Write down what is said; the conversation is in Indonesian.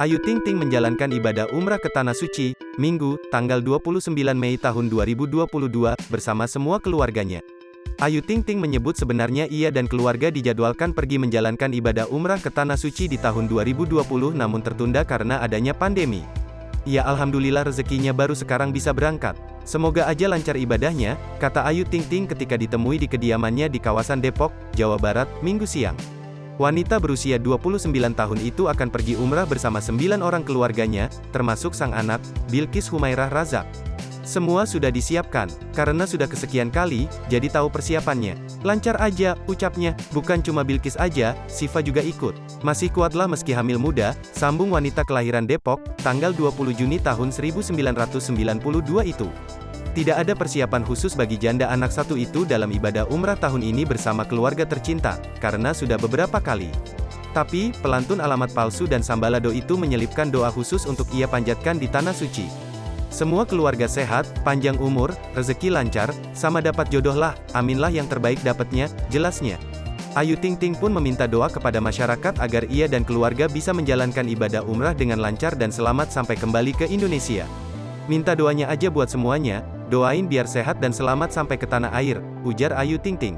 Ayu Ting Ting menjalankan ibadah umrah ke Tanah Suci, Minggu, tanggal 29 Mei tahun 2022, bersama semua keluarganya. Ayu Ting Ting menyebut sebenarnya ia dan keluarga dijadwalkan pergi menjalankan ibadah umrah ke Tanah Suci di tahun 2020 namun tertunda karena adanya pandemi. Ya alhamdulillah rezekinya baru sekarang bisa berangkat. Semoga aja lancar ibadahnya, kata Ayu Ting Ting ketika ditemui di kediamannya di kawasan Depok, Jawa Barat, Minggu siang. Wanita berusia 29 tahun itu akan pergi umrah bersama 9 orang keluarganya, termasuk sang anak, Bilqis Humairah Razak. Semua sudah disiapkan, karena sudah kesekian kali, jadi tahu persiapannya. Lancar aja, ucapnya, bukan cuma Bilqis aja, Siva juga ikut. Masih kuatlah meski hamil muda, sambung wanita kelahiran Depok, tanggal 20 Juni tahun 1992 itu. Tidak ada persiapan khusus bagi janda anak satu itu dalam ibadah umrah tahun ini bersama keluarga tercinta, karena sudah beberapa kali. Tapi, pelantun alamat palsu dan sambalado itu menyelipkan doa khusus untuk ia panjatkan di Tanah Suci. Semua keluarga sehat, panjang umur, rezeki lancar, sama dapat jodoh lah, aminlah yang terbaik dapatnya, jelasnya. Ayu Ting Ting pun meminta doa kepada masyarakat agar ia dan keluarga bisa menjalankan ibadah umrah dengan lancar dan selamat sampai kembali ke Indonesia. Minta doanya aja buat semuanya, doain biar sehat dan selamat sampai ke tanah air, ujar Ayu Ting Ting.